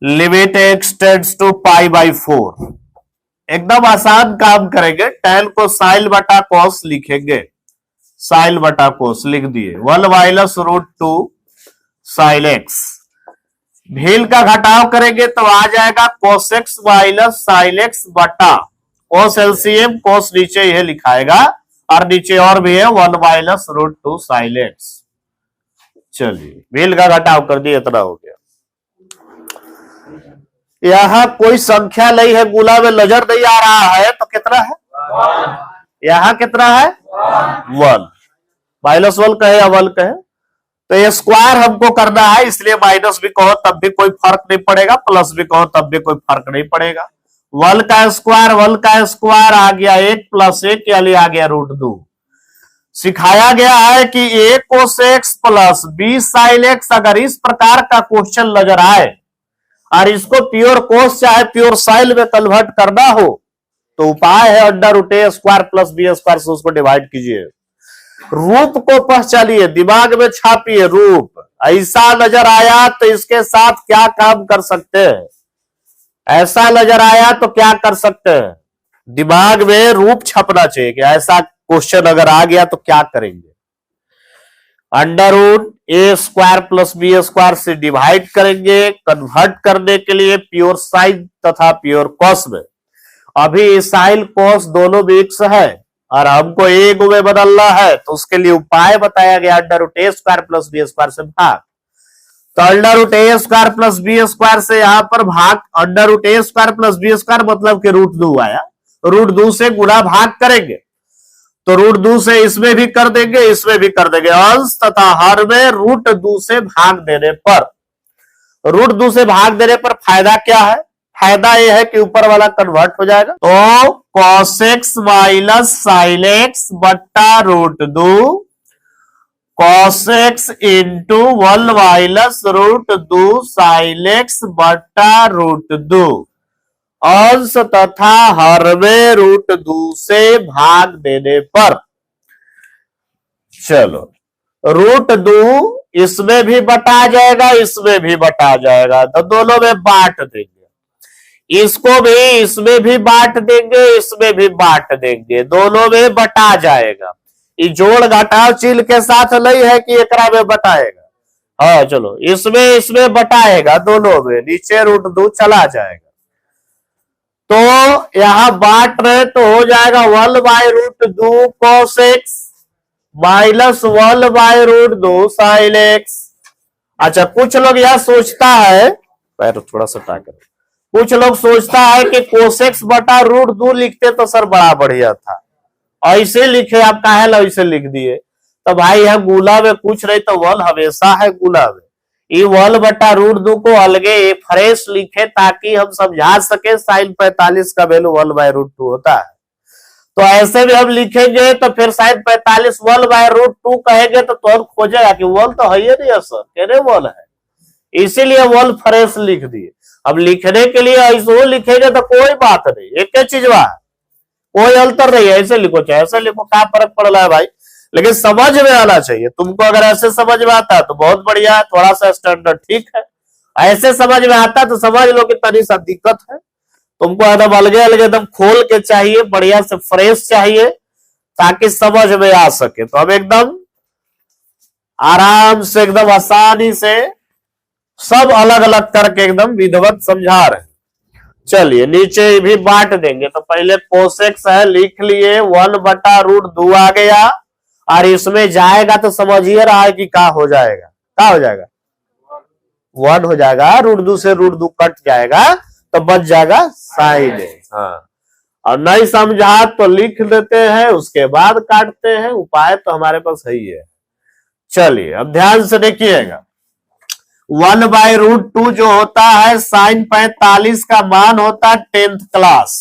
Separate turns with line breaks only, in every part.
Limit x tends to pi by 4। एकदम आसान काम करेंगे। tan को साइन बटा कॉस लिखेंगे, साइन बटा कोस लिख दिए, 1 माइनस रूट 2 साइन एक्स। भील का घटाव करेंगे तो आ जाएगा cos x minus sine x बटा कोस एलसीएम, कोस नीचे यह लिखाएगा और नीचे और भी है 1 माइनस रूट 2 साइन एक्स। चलिए भील का घटाव कर दिए, इतना हो गया। यहां कोई संख्या नहीं है, गुना में नजर नहीं आ रहा है, तो कितना है? यहां कितना है? 1। माइनस 1 कहे या 1 कहे, तो ये स्क्वायर हमको करना है, इसलिए माइनस भी कहो तब भी कोई फर्क नहीं पड़ेगा, प्लस भी कहो तब भी कोई फर्क नहीं पड़ेगा। 1 का स्क्वायर 1 का स्क्वायर आ गया 1 प्लस 1 यानी आ गया रूट 2। सिखाया गया है कि a cos x plus b sin x, अगर इस प्रकार का क्वेश्चन नजर आए और इसको प्योर कोस चाहे प्योर साइन में कन्वर्ट करना हो तो उपाय है अंडर रूट ए स्क्वायर प्लस बी स्क्वायर से उसको डिवाइड कीजिए। रूप को पहचानिए, दिमाग में छापिए, रूप ऐसा नजर आया तो इसके साथ क्या काम कर सकते हैं, ऐसा नजर आया तो क्या कर सकते हैं, दिमाग में रूप छपना चाहिए कि ऐसा क्वेश्चन अगर आ गया तो क्या करेंगे। अंडर रूट ए स्क्वायर प्लस बी स्क्वायर से डिवाइड करेंगे, कन्वर्ट करने के लिए प्योर साइन तथा प्योर कॉस में। अभी साइन कॉस दोनों मिक्स है और हमको एक में बदलना है, तो उसके लिए उपाय बताया गया अंडर रूट ए स्क्वायर प्लस बी स्क्वायर से भाग। तो अंडर रूट ए स्क्वायर प्लस बी स्क्वायर से यहां पर भाग, अंडर रूट ए स्क्वायर प्लस बी स्क्वायर मतलब कि रूट 2 आया, रूट 2 से गुणा भाग करेंगे तो रूट 2 से इसमें भी कर देंगे, इसमें भी कर देंगे, अंश तथा हर में रूट 2 से भाग देने पर, रूट 2 से भाग देने पर फायदा क्या है? फायदा यह है कि ऊपर वाला कन्वर्ट हो जाएगा, तो cos x minus sine x बट्टा root 2 cos x into 1 minus root 2 sine x बट्टा रूट 2, अंश तथा हर में रूट 2 से भाग देने पर। चलो रूट 2 इसमें भी बटा जाएगा, इसमें भी बटा जाएगा, तो दोनों में बांट देंगे, इसको भी इसमें भी बांट देंगे, इसमें भी बांट देंगे, दोनों में बटा जाएगा। ये जोड़ घटाव चिन्ह के साथ नहीं है कि एकरा में बटाएगा, हाँ चलो इसमें बटाएगा, दोनों में नीचे रूट 2 चला जाएगा। तो यहां बांट रहे तो हो जाएगा 1 by root 2 cos x minus 1 by root 2 sine x. अच्छा कुछ लोग यह सोचता है, पैर थोड़ा सा टाकर, कुछ लोग सोचता है कि cos x बटा रूट 2 लिखते तो सर बड़ा बढ़िया था, ऐसे लिखे आप काहे ऐसे लिख दिए। तो भाई यह गुना में कुछ नहीं तो 1 हमेशा है गुना में, ये 1 बटा रूट 2 को अलगे फ्रेश लिखे ताकि हम समझा सके साइन 45 का वैल्यू 1 बाय रूट 2 होता है। तो ऐसे भी हम लिखेंगे तो फिर साइन 45 1 बाय रूट 2 कहेंगे तो तुरंत खोजेगा कि 1 तो है ही नहीं है सर, कहने 1 है, इसीलिए 1 फ्रेश लिख दिए। अब लिखने के लिए ऐसे लिखेंगे तो कोई बात नहीं, एक ही चीज है, कोई अंतर नहीं है, ऐसे लिखो चाहे ऐसे लिखो, क्या फर्क पड़ रहा है भाई, लेकिन समझ में आना चाहिए। तुमको अगर ऐसे समझ में आता है तो बहुत बढ़िया है, थोड़ा सा स्टैंडर्ड ठीक है, ऐसे समझ में आता तो समझ लो कि तनी सा दिक्कत है, तुमको एकदम अलगे अलगे एकदम खोल के चाहिए, बढ़िया से फ्रेश चाहिए ताकि समझ में आ सके। तो हम एकदम आराम से एकदम आसानी से सब अलग अलग करके एकदम विधिवत समझा रहे हैं। चलिए नीचे भी बांट देंगे, तो पहले cos x है लिख लिए, 1 बटा रूट 2 आ गया और इसमें जाएगा तो समझिए रहा है कि क्या हो जाएगा, क्या हो जाएगा 1 हो जाएगा, रूट 2 से रूट 2 कट जाएगा तो बच जाएगा साइन एक्स। हाँ और नहीं समझा तो लिख लेते हैं, उसके बाद काटते हैं, उपाय तो हमारे पास है ही है। चलिए अब ध्यान से देखिएगा, 1 बाय रूट 2 जो होता है साइन 45 का मान होता है 10th class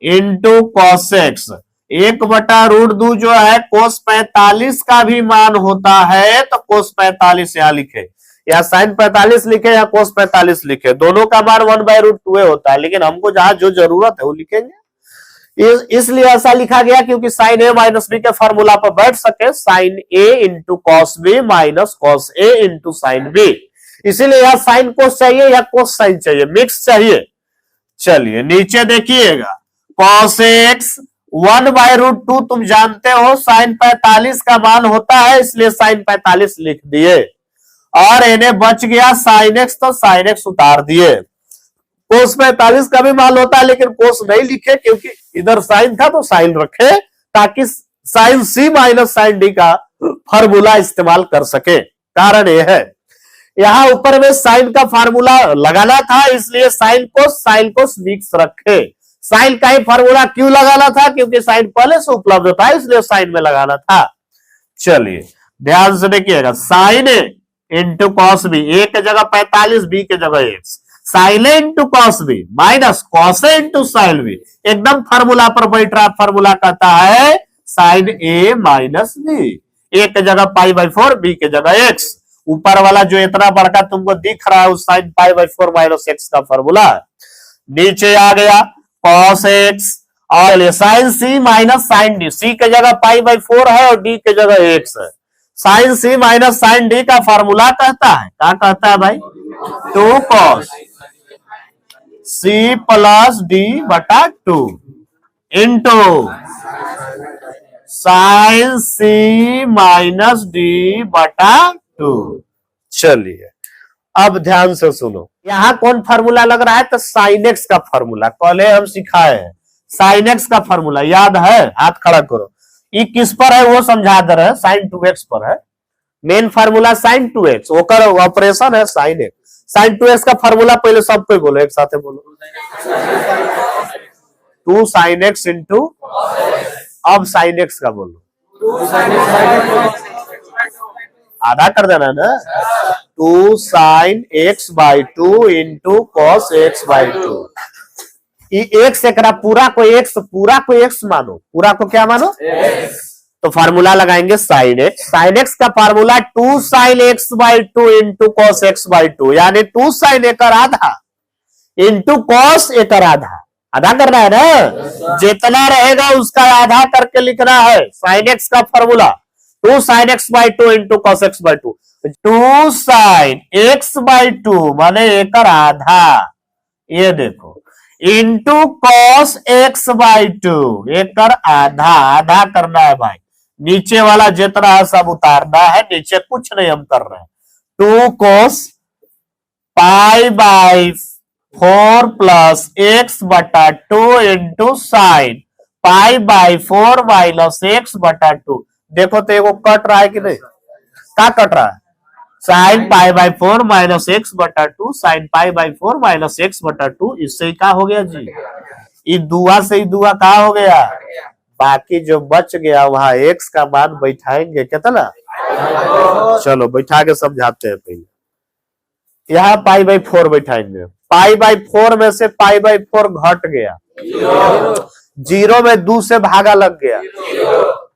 into cos x, 1 बटा रूट 2 जो है cos 45 का भी मान होता है, तो cos 45 यहां लिखे या साइन 45 लिखे या cos 45 लिखे, दोनों का मान 1 बाय रूट 2 होता है, लेकिन हमको जहां जो जरूरत है वो लिखेंगे। इसलिए ऐसा लिखा गया क्योंकि साइन ए माइनस बी के फॉर्मूला पर बैठ सके, sine A into cos B minus cos A into sine B. इसीलिए या साइन कोस चाहिए या कोस साइन चाहिए, मिक्स चाहिए। चलिए नीचे देखिएगा, cos x 1/√2 तुम जानते हो साइन 45 का मान होता है, इसलिए साइन 45 लिख दिए, और इन्हें बच गया साइन x, तो साइन x उतार दिए। कोस 45 का भी मान होता है, लेकिन कोस नहीं लिखे क्योंकि इधर साइन था तो साइन रखे, ताकि sine c minus sine d का फार्मूला इस्तेमाल कर सके। कारण यह है, यहां ऊपर में साइन का फार्मूला लगाना था, इसलिए साइन कोस मिक्स रखे। साइन का ही फार्मूला क्यों लगाना था, क्योंकि साइन पहले से उपलब्ध था, इसलिए साइन में लगाना था। चलिए ध्यान से देखिएगा, sine A into cos B, A के जगह 45, बी के जगह x, sine A into cos B minus cos A into sine B, एकदम फार्मूला पर बैठ रहा। फार्मूला कहता है sine A minus B, A के जगह π/4, बी के जगह एक्स। ऊपर वाला जो इतना बड़का तुमको दिख रहा है उस साइन π/4 माइनस एक्स का फार्मूला। नीचे आ गया cos x, और साइन सी माइनस साइन डी, सी के जगह π/4 है और डी के जगह एक्स है। साइन सी माइनस साइन डी का फार्मूला कहता है, क्या कहता है भाई, 2 cos c प्लस डी बटा 2 इंटू साइन सी माइनस डी बटा 2। चलिए अब ध्यान से सुनो, यहां कौन फार्मूला लग रहा है, तो साइन एक्स का फार्मूला पहले हम सिखाए हैं। साइन एक्स का फार्मूला याद है, हाथ खड़ा करो। ये किस पर है वो समझा दे रहे हैं, साइन 2x पर है। मेन फार्मूला साइन 2x, ओकर ऑपरेशन है साइन एक्स। साइन 2x का फार्मूला पहले सबको बोलो, एक साथ बोलो, 2 साइन एक्स इंटू, अब साइन एक्स का बोलो, आधा कर देना ना, 2 sine x/2 into cos x/2। X एक पूरा को एक्स मानो, पूरा को क्या मानो x। तो फार्मूला लगाएंगे साइन एक्स। साइन एक्स का formula 2 sine x/2 into cos x/2, यानी 2 साइन एकर आधा इंटू कॉस एकर आधा। आधा करना है ना, जितना रहेगा उसका आधा करके लिखना है। साइन एक्स का formula 2 sine x/2 into cos x/2, 2 sine x/2 माने एकर आधा, ये देखो, इंटू कॉस x/2 एकर आधा। आधा करना है भाई, नीचे वाला जितना है सब उतारना है, नीचे कुछ नहीं हम कर रहे हैं। 2 cos π/4 plus x/2 into sine π/4 minus x/2। देखो तो एगो कट रहा है कि नहीं, क्या कट रहा है, sign π/4 minus x/2, sign π/4 minus x/2। इससे ही क्या हो गया जी, ये दुआ से ही दुआ क्या हो गया, बाकी जो बच गया वहां x का मान बैठाएंगे कितना, चलो बैठा के समझाते हैं। पहले यहाँ π/4 बैठाएंगे, π/4 में से π/4 घट गया, 0 में 2 से भागा लग गया,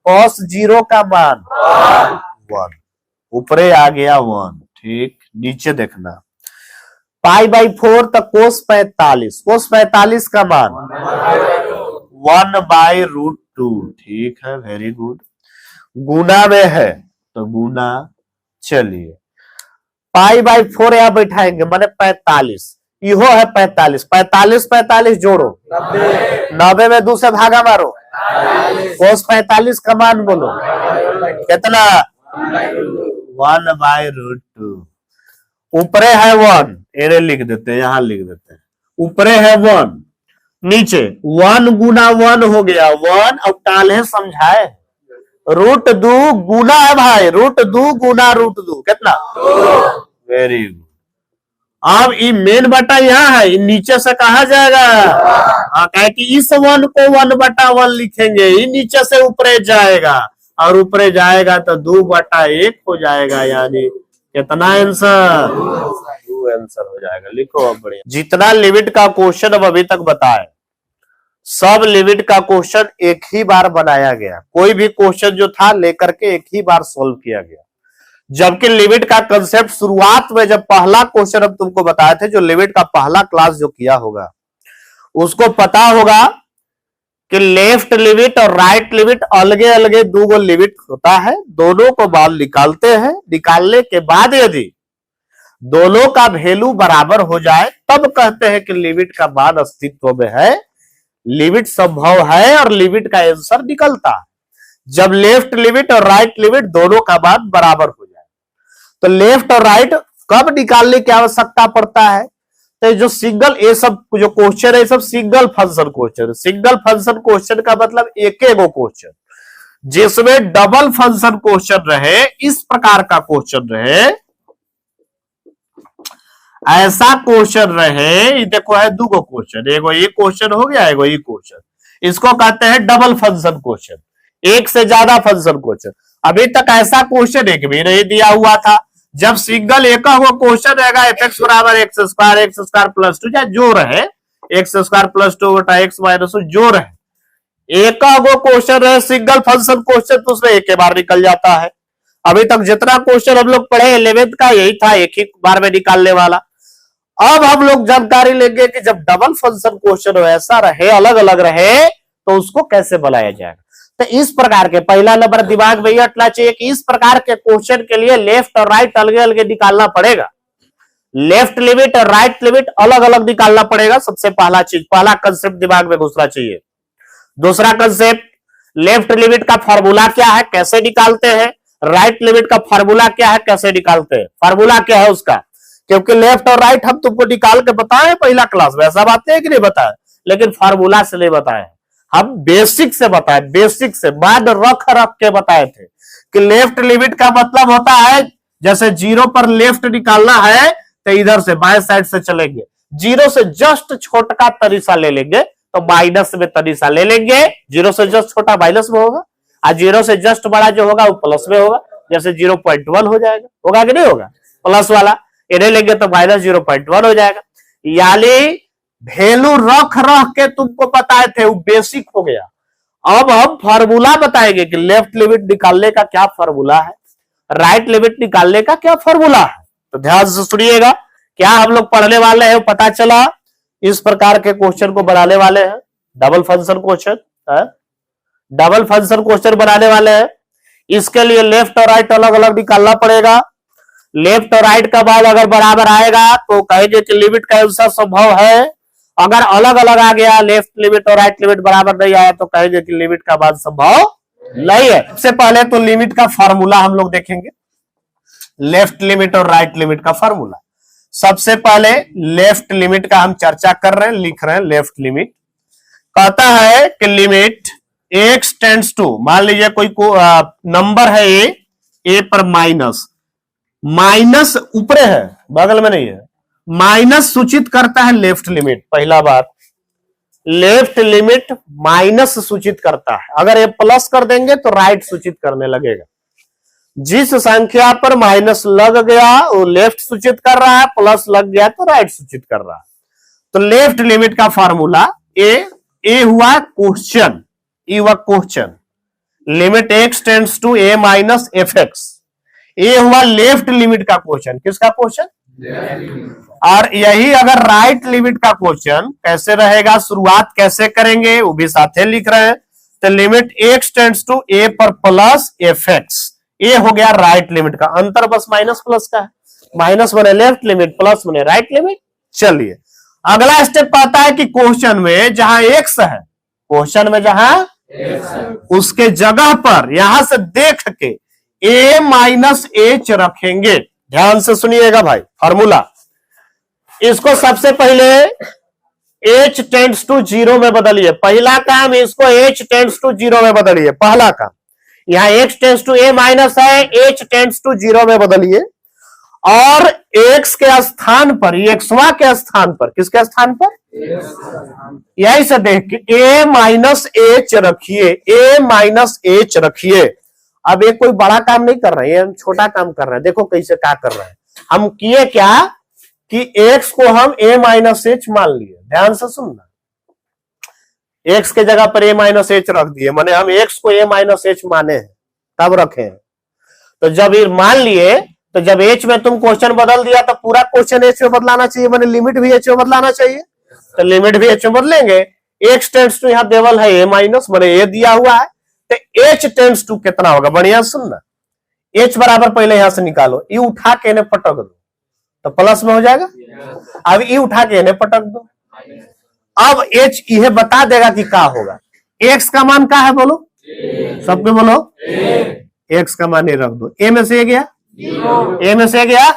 cos 0 का मान 1, ऊपरे आ गया 1। ठीक, नीचे देखना, π/4 तक cos 45 का मान 1/√2। ठीक है, वेरी गुड। गुना में है तो गुना, चलिए π/4 यहां बैठाएंगे माने 45, इहो है 45 जोड़ो 90 में 2 से भागा मारो, cos 45 का मान बोलो कितना, 1/√2। ऊपरे है 1, एरे लिख देते हैं, यहां लिख देते हैं, ऊपरे है 1, नीचे 1 गुना 1 हो गया 1, अब टाल है समझाए, √2 गुना है भाई, √2 गुना √2 कितना, वेरी गुड। अब ये मेन बटा यहाँ है, नीचे से कहा जाएगा, कहे कि इस 1 को 1/1 लिखेंगे, ये नीचे से ऊपरे जाएगा, और ऊपरे जाएगा तो 2/1 हो जाएगा, यानी कितना आंसर, 2 आंसर हो जाएगा। लिखो अब बढ़िया। जितना लिमिट का क्वेश्चन अब अभी तक बताए, सब लिमिट का क्वेश्चन एक ही बार बनाया गया, कोई भी क्वेश्चन जो था लेकर के एक ही बार सोल्व किया गया। जबकि लिमिट का कंसेप्ट शुरुआत में जब पहला क्वेश्चन हम तुमको बताए थे, जो लिमिट का पहला क्लास जो किया होगा उसको पता होगा कि लेफ्ट लिमिट और राइट लिमिट अलगे अलगे 2 लिमिट होता है, दोनों को मान निकालते हैं। निकालने के बाद यदि दोनों का वैल्यू बराबर हो जाए तब कहते हैं कि लिमिट का मान अस्तित्व में है, लिमिट संभव है और लिमिट का आंसर निकलता है। जब लेफ्ट लिमिट और राइट लिमिट दोनों का मान बराबर हो जाए तो लेफ्ट और राइट कब निकालने की आवश्यकता पड़ता है? तो जो सिंगल, ये सब जो क्वेश्चन है, ये सब single function question. Single function question का मतलब एक गो क्वेश्चन, जिसमें डबल फंक्शन क्वेश्चन रहे, इस प्रकार का क्वेश्चन रहे, ऐसा क्वेश्चन रहे। देखो है दूगो क्वेश्चन, एगो ये क्वेश्चन हो गया, एगो ये क्वेश्चन, इसको कहते हैं डबल फंक्शन क्वेश्चन, एक से ज्यादा फंक्शन क्वेश्चन। अभी तक ऐसा क्वेश्चन एक भी नहीं दिया हुआ था। जब सिंगल एक क्वेश्चन रहेगा fx बराबर एक्स स्क्वायर प्लस 2, चाहे जो रहे, एक्स स्क्वायर प्लस 2 बटा एक्स माइनस 2 जो रहे, एक क्वेश्चन रहे सिंगल फंक्शन क्वेश्चन, तो उसमें एक बार निकल जाता है। अभी तक जितना क्वेश्चन हम लोग पढ़े 11th का यही था, एक ही बार में निकालने वाला। अब हम लोग जानकारी लेंगे कि जब डबल फंक्शन क्वेश्चन ऐसा रहे, अलग अलग रहे, तो उसको कैसे बनाया जाएगा। तो इस प्रकार के पहला नंबर दिमाग में रखना चाहिए कि इस प्रकार के क्वेश्चन के लिए लेफ्ट और राइट अलग अलग निकालना पड़ेगा। लेफ्ट लिमिट और राइट लिमिट अलग अलग निकालना पड़ेगा। सबसे पहला चीज, पहला कंसेप्ट दिमाग में घुसना चाहिए। दूसरा कंसेप्ट, लेफ्ट लिमिट का फॉर्मूला क्या है, कैसे निकालते हैं, राइट लिमिट का फॉर्मूला क्या है, कैसे निकालते हैं, फॉर्मूला क्या है उसका। क्योंकि लेफ्ट और राइट हम तुमको निकाल के बताए पहला क्लास में, ऐसा बात है कि नहीं बताया, लेकिन फॉर्मूला से नहीं बताए, हम बेसिक से बताए, बेसिक से मान रख के बताए थे कि लेफ्ट लिमिट का मतलब होता है, जैसे 0 पर लेफ्ट निकालना है तो इधर से बाएं साइड से चलेंगे, 0 से जस्ट छोटा तरीसा ले लेंगे तो माइनस में तरीसा ले लेंगे, 0 से जस्ट छोटा माइनस में होगा और 0 से जस्ट बड़ा जो होगा वो प्लस में होगा। जैसे 0.1 हो जाएगा, होगा कि नहीं होगा, प्लस वाला इन्हें लेंगे तो माइनस 0.1 हो जाएगा। यानी वैल्यू रख के तुमको बताए थे, वो बेसिक हो गया। अब हम फॉर्मूला बताएंगे कि लेफ्ट लिमिट निकालने का क्या फॉर्मूला है, राइट लिमिट निकालने का क्या फॉर्मूला है। तो ध्यान से सुनिएगा, क्या हम लोग पढ़ने वाले हैं, पता चला इस प्रकार के क्वेश्चन को बनाने वाले हैं। Double function question, double function question बनाने वाले हैं। इसके लिए लेफ्ट और राइट अलग अलग निकालना पड़ेगा। लेफ्ट और राइट का मान अगर बराबर आएगा तो कहेंगे कि लिमिट का आंसर संभव है। अगर अलग अलग आ गया, लेफ्ट लिमिट और राइट लिमिट बराबर नहीं आया, तो कहेंगे कि लिमिट का मान संभव नहीं है। सबसे पहले तो लिमिट का फॉर्मूला हम लोग देखेंगे, लेफ्ट लिमिट और राइट लिमिट का फॉर्मूला। सबसे पहले लेफ्ट लिमिट का हम चर्चा कर रहे हैं, लिख रहे हैं। लेफ्ट लिमिट कहता है कि लिमिट x टेंड्स टू, मान लीजिए कोई नंबर है ए पर माइनस ऊपर है, बगल में नहीं है, माइनस सूचित करता है लेफ्ट लिमिट। पहला बात, लेफ्ट लिमिट माइनस सूचित करता है। अगर ये प्लस कर देंगे तो राइट सूचित करने लगेगा। जिस संख्या पर माइनस लग गया वो लेफ्ट सूचित कर रहा है, प्लस लग गया तो राइट सूचित कर रहा है। तो लेफ्ट लिमिट का फॉर्मूला ए हुआ क्वेश्चन, ए हुआ question, limit x tends to a minus f x. ये हुआ लेफ्ट लिमिट का क्वेश्चन, किसका क्वेश्चन, और यही अगर राइट लिमिट का क्वेश्चन कैसे रहेगा, शुरुआत कैसे करेंगे वो भी साथ लिख रहे हैं। तो limit x tends to a पर प्लस एफ एक्स, ये हो गया राइट लिमिट का। अंतर बस माइनस प्लस का है, माइनस बने लेफ्ट लिमिट, प्लस बने राइट लिमिट। चलिए अगला स्टेप आता है कि क्वेश्चन में जहां x है, क्वेश्चन में जहां उसके जगह पर यहां से देख के a माइनस एच रखेंगे। ध्यान से सुनिएगा भाई फॉर्मूला, इसको सबसे पहले h टेंड्स टू 0 में बदलिए। पहला काम, इसको h टेंड्स टू 0 में बदलिए, पहला काम। यहां x tends to a minus है, h टेंड्स टू 0 में बदलिए और x के स्थान पर, xवा के स्थान पर, किसके स्थान पर, यही से देख के a माइनस एच रखिए, a माइनस एच रखिए। अब ये कोई बड़ा काम नहीं कर रहे हैं, हम छोटा काम कर रहे हैं। देखो कैसे क्या कर रहे हैं, हम किए क्या कि x को हम a माइनस एच मान लिए। ध्यान से सुनना, x के जगह पर a माइनस एच रख दिए, माने हम x को a माइनस एच माने हैं तब रखे हैं। तो जब ये मान लिए, तो जब h में तुम क्वेश्चन बदल दिया तो पूरा क्वेश्चन h में बदलाना चाहिए, माने लिमिट भी h में बदलाना चाहिए। तो लिमिट भी h में बदलेंगे। x टेंड्स टू यहां देवल है a माइनस, माने a दिया हुआ है, तो h टेंड्स टू कितना होगा, बढ़िया सुनना, h बराबर पहले यहां से निकालो, ये उठा के इन्हें पटक दो तो प्लस में हो जाएगा। अब ई उठा के इन्हें पटक दो, अब एच यह बता देगा कि क्या होगा। एक्स का मान क्या है बोलो, सब में बोलो, एक्स का मान रख दो। ए में से गया, ए में से गया,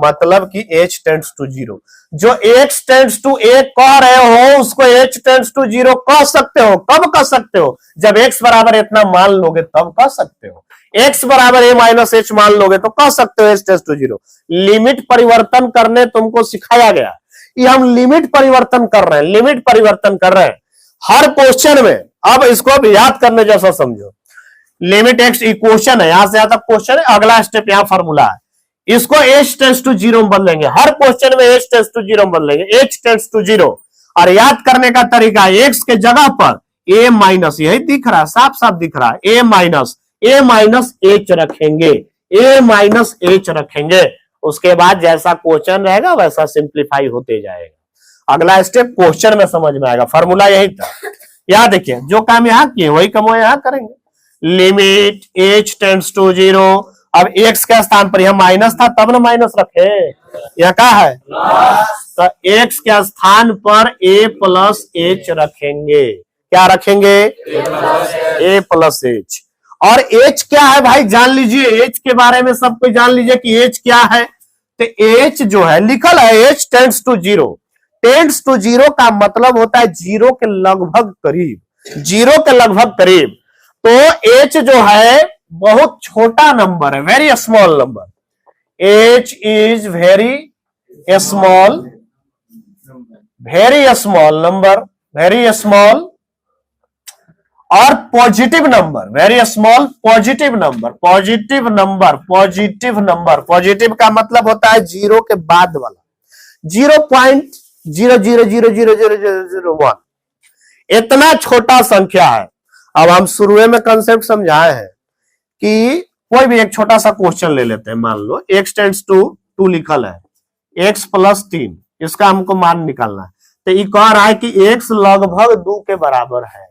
मतलब कि एच टेंड्स टू जीरो। जो एक्स टेंड्स टू ए कह रहे हो उसको एच टेंड्स टू जीरो कह सकते हो। कब कह सकते हो, जब एक्स बराबर इतना मान लोगे तब कह सकते हो। एक्स बराबर ए माइनस एच मान लोगे तो कह सकते हो h tends to zero. Limit परिवर्तन करने तुमको सिखाया गया, ये हम लिमिट परिवर्तन कर रहे हैं, लिमिट परिवर्तन कर रहे हैं हर क्वेश्चन में। अब इसको अब याद करने जैसा समझो। लिमिट एक्स इक्वेशन है, यहां से यहां तक क्वेश्चन है, अगला स्टेप यहां फॉर्मूला है, इसको एच टेंड्स टू जीरो में बदलेंगे। हर क्वेश्चन में एच टेंड्स टू जीरो में बदलेंगे, एच टेंड्स टू जीरो। और याद करने का तरीका, एक्स के जगह पर ए माइनस, यही दिख रहा है, साफ साफ दिख रहा है, ए माइनस एच रखेंगे, ए माइनस एच रखेंगे। उसके बाद जैसा क्वेश्चन रहेगा वैसा सिंप्लीफाई होते जाएगा। अगला स्टेप क्वेश्चन में समझ में आएगा। फॉर्मूला यही था। यहां देखिए, जो काम यहां किए वही काम यहां करेंगे। Limit h tends to zero, अब एक्स के स्थान पर यह माइनस था तब ना माइनस रखे, यह क्या है, तो एक्स के स्थान पर ए प्लस एच रखेंगे। क्या रखेंगे, ए प्लस एच। और एच क्या है भाई जान लीजिए, एच के बारे में सब कोई जान लीजिए कि एच क्या है। तो एच जो है लिखल है h tends to zero. Tends to zero का मतलब होता है जीरो के लगभग करीब, जीरो के लगभग करीब। तो एच जो है बहुत छोटा नंबर है, very small number. H is very small, very small number, very small और positive number, very small positive number, positive number, positive number. Positive का मतलब होता है जीरो के बाद वाला, 0.00000001, इतना छोटा संख्या है। अब हम शुरू में कंसेप्ट समझाए हैं कि कोई भी एक छोटा सा क्वेश्चन ले लेते हैं। मान लो एक्स टेंड्स टू 2 लिखल है, एक्स प्लस 3, इसका हमको मान निकालना है। तो ये कह रहा है कि एक्स लगभग 2 के बराबर है,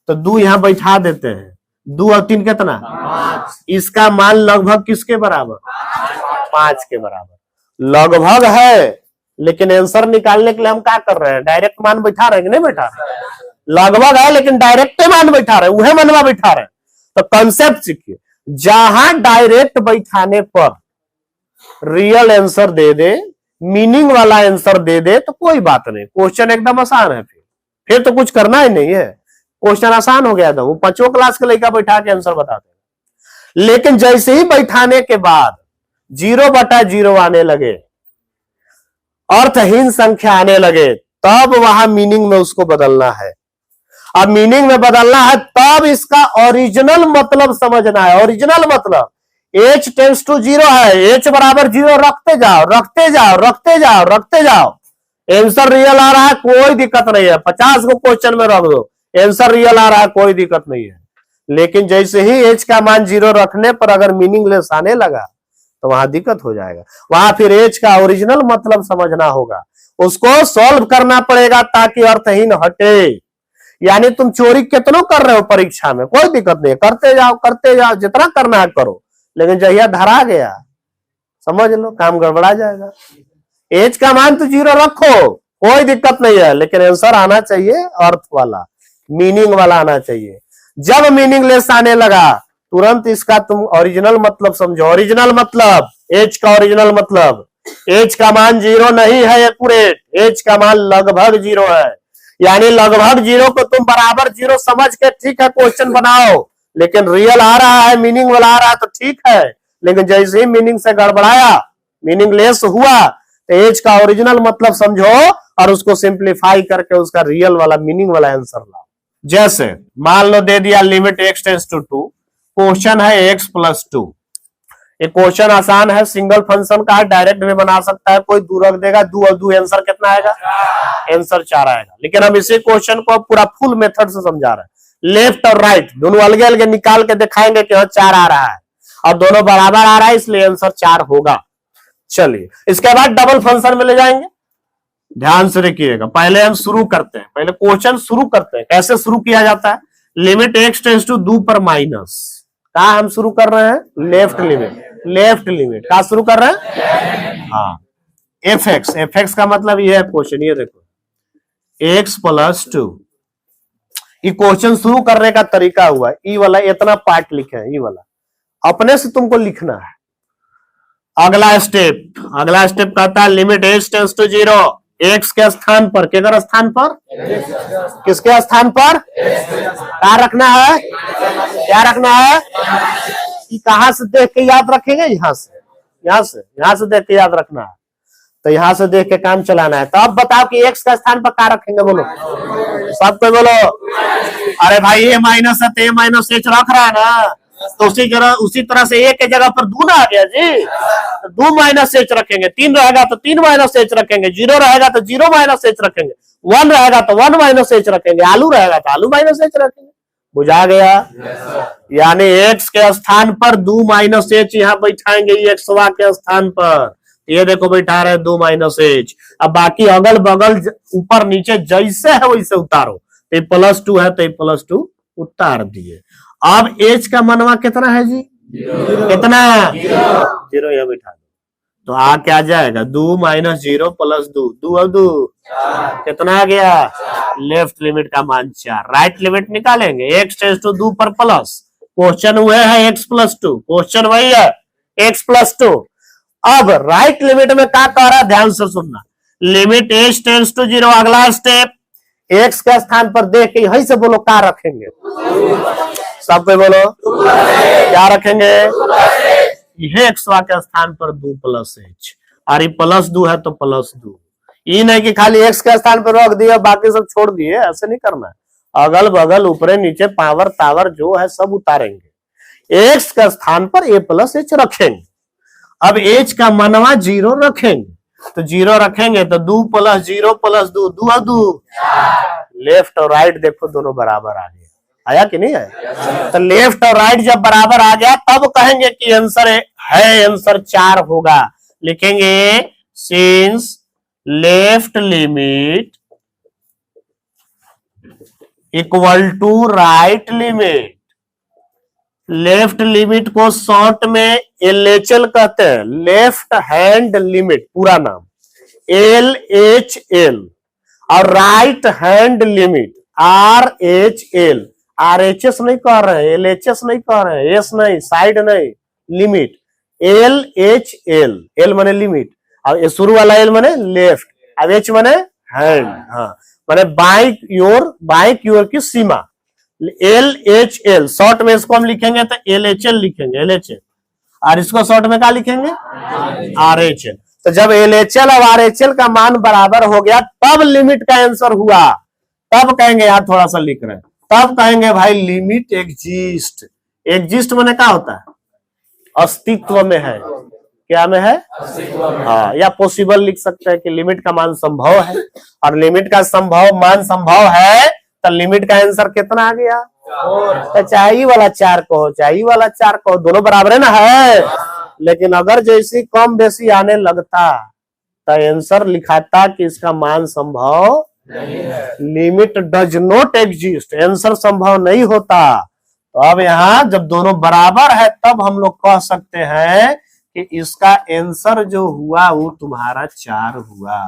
तो 2 यहां बैठा देते हैं, 2 और 3 कितना, 5। इसका मान लगभग किसके बराबर, 5 के बराबर। लगभग है, लेकिन आंसर निकालने के लिए हम क्या कर रहे हैं, डायरेक्ट मान बैठा रहे हैं कि नहीं बैठा रहे। लगभग है लेकिन डायरेक्ट मान बैठा रहे, वह मनवा बैठा रहे। तो कंसेप्ट सीखिए, जहां डायरेक्ट बैठाने पर रियल आंसर दे दे, मीनिंग वाला आंसर दे दे तो कोई बात नहीं, क्वेश्चन एकदम आसान है। फिर तो कुछ करना ही नहीं है, क्वेश्चन आसान हो गया था। वो 5वीं क्लास के लड़का बैठा के आंसर बताते। लेकिन जैसे ही बैठाने के बाद 0/0 आने लगे, अर्थहीन संख्या आने लगे, तब वहां मीनिंग में उसको बदलना है। अब मीनिंग में बदलना है तब इसका ओरिजिनल मतलब समझना है। ओरिजिनल मतलब एच टेंड्स टू जीरो है, एच बराबर 0 रखते जाओ, रखते जाओ, रखते जाओ, रखते जाओ, आंसर रियल आ रहा है, कोई दिक्कत नहीं है। 50 को क्वेश्चन में रख दो, आंसर रियल आ रहा है, कोई दिक्कत नहीं है। लेकिन जैसे ही एच का मान 0 रखने पर अगर मीनिंगलेस आने लगा तो वहां दिक्कत हो जाएगा। वहां फिर एच का ओरिजिनल मतलब समझना होगा, उसको सॉल्व करना पड़ेगा ताकि अर्थहीन हटे। यानी तुम चोरी कितनों कर रहे हो परीक्षा में, कोई दिक्कत नहीं, करते जाओ, करते जाओ, जितना करना है करो, लेकिन जहिया धरा गया समझ लो काम गड़बड़ा जाएगा। एच का मान तो 0 रखो, कोई दिक्कत नहीं है, लेकिन आंसर आना चाहिए अर्थ वाला, मीनिंग वाला आना चाहिए। जब मीनिंगलेस आने लगा तुरंत इसका तुम ओरिजिनल मतलब समझो। ओरिजिनल मतलब, एच का ओरिजिनल मतलब, एच का मान 0 नहीं है एक्यूरेट, एच का मान लगभग 0 है। यानी लगभग 0 को तुम बराबर 0 समझ के ठीक है क्वेश्चन बनाओ, लेकिन रियल आ रहा है, मीनिंग वाला आ रहा है तो ठीक है। लेकिन जैसे ही मीनिंग से गड़बड़ाया, मीनिंगलेस हुआ, तो एच का ओरिजिनल मतलब समझो और उसको सिंप्लीफाई करके उसका रियल वाला मीनिंग वाला आंसर लाओ। जैसे मान लो दे दिया limit x tends to 2, question है एक्स प्लस 2। ये क्वेश्चन आसान है, सिंगल फंक्शन का है, डायरेक्ट भी बना सकता है, कोई 2 रख देगा, 2 और 2 आंसर कितना आएगा, आंसर 4 आएगा। लेकिन हम इसी क्वेश्चन को पूरा फुल मेथड से समझा रहे हैं, लेफ्ट और राइट दोनों अलग अलग निकाल के दिखाएंगे कि 4 आ रहा है और दोनों बराबर आ रहा है, इसलिए आंसर 4 होगा। चलिए इसके बाद डबल फंक्शन में ले जाएंगे। ध्यान से देखिएगा, पहले हम शुरू करते हैं, पहले क्वेश्चन शुरू करते हैं। कैसे शुरू किया जाता है, लिमिट एक्स टेंड्स टू 2 पर माइनस, कहा हम शुरू कर रहे हैं लेफ्ट लिमिट, लेफ्ट लिमिट का शुरू कर रहे हैं। हाँ, एफ एक्स का मतलब ये है क्वेश्चन, ये देखो x प्लस 2, ये क्वेश्चन शुरू करने का तरीका हुआ। ई वाला इतना पार्ट लिखे हैं, ई वाला अपने से तुमको लिखना है। अगला स्टेप कहता है limit h tends to 0, x के स्थान पर, किधर स्थान पर, किसके स्थान पर, क्या रखना है, क्या रखना है, कि कहां से देख के याद रखेंगे, यहां से देख के याद रखना है। तो यहां से देख के काम चलाना है। तो अब बताओ कि x का स्थान पर क्या रखेंगे, बोलो सब कोई बोलो। अरे भाई ये माइनस है तो ये माइनस h रख रहा है ना, तो उसी तरह से a के जगह पर 2 ना आ गया जी, तो 2 माइनस h रखेंगे, 3 रहेगा तो 3 माइनस h रखेंगे, 0 रहेगा तो 0 माइनस h रखेंगे, 1 रहेगा तो 1 माइनस h रखेंगे, आलू रहेगा तो आलू माइनस h रखेंगे। बुझा गया? यानी x के स्थान पर 2 माइनस h यहाँ बैठाएंगे, x के स्थान पर ये देखो बैठा रहे 2 माइनस h। अब बाकी अगल बगल ऊपर नीचे जैसे है वैसे उतारो। तो ये प्लस 2 है तो ये प्लस 2 उतार दिए। अब h का मनवा कितना है जी, कितना, 0 यहाँ बैठा दो, तो आ क्या जाएगा 2 माइनस 0 प्लस 2, 2 और 2 कितना आ गया, लेफ्ट लिमिट का मान 4। राइट लिमिट निकालेंगे, x टेंड्स टू 2 पर प्लस, क्वेश्चन हुए है x प्लस 2, क्वेश्चन वही है x प्लस 2। अब राइट लिमिट में क्या कह रहा है, ध्यान से सुनना, लिमिट h टेंड्स टू 0, अगला स्टेप x के स्थान पर देख के यही से बोलो क्या रखेंगे, सब पे बोलो क्या रखेंगे, ये x के स्थान पर 2 प्लस h, और ये प्लस 2 है तो प्लस 2। ये नहीं कि खाली x के स्थान पर रख दिया बाकी सब छोड़ दिए, ऐसे नहीं करना है। अगल बगल ऊपरे नीचे पावर टावर जो है सब उतारेंगे, x के स्थान पर a प्लस h रखेंगे। अब h का मनवा 0 रखेंगे, तो 0 रखेंगे तो 2 प्लस 0 प्लस 2, 2 और 2, लेफ्ट और राइट देखो दोनों बराबर आ गया, आया कि नहीं आया? तो लेफ्ट और राइट जब बराबर आ गया तब कहेंगे कि आंसर है, आंसर 4 होगा। लिखेंगे since left limit equal to right limit, left limit को शॉर्ट में LHL कहते हैं, लेफ्ट हैंड लिमिट पूरा नाम LHL, और right hand limit RHL, RHS नहीं कह रहे हैं, LHS नहीं कह रहे हैं, एस नहीं, साइड नहीं, लिमिट LHL, L माने लिमिट, और शुरू वाला L माने लेफ्ट, अब H माने हैंड, हाँ माने बाई योर की सीमा, LHL शॉर्ट में इसको हम लिखेंगे तो LHL लिखेंगे, LHL, और इसको शॉर्ट में क्या लिखेंगे, RHL। तो जब LHL और RHL का मान बराबर हो गया तब लिमिट का आंसर हुआ, तब कहेंगे यार थोड़ा सा लिख रहे हैं, तब कहेंगे भाई लिमिट एग्जिस्ट। एग्जिस्ट माने क्या होता है, अस्तित्व में है, क्या में है, हाँ, या पॉसिबल लिख सकते हैं कि लिमिट का मान संभव है, और लिमिट का मान संभव है तो लिमिट का आंसर कितना आ गया, तो चाहे वाला 4 कहो चाहे वाला 4 कहो, दोनों बराबर है ना, है। लेकिन अगर जैसी कम बेसी आने लगता तो आंसर लिखाता कि इसका मान संभव नहीं है, limit does not exist, answer संभव नहीं होता। तो अब यहाँ जब दोनों बराबर है तब हम लोग कह सकते हैं कि इसका आंसर जो हुआ वो तुम्हारा 4 हुआ।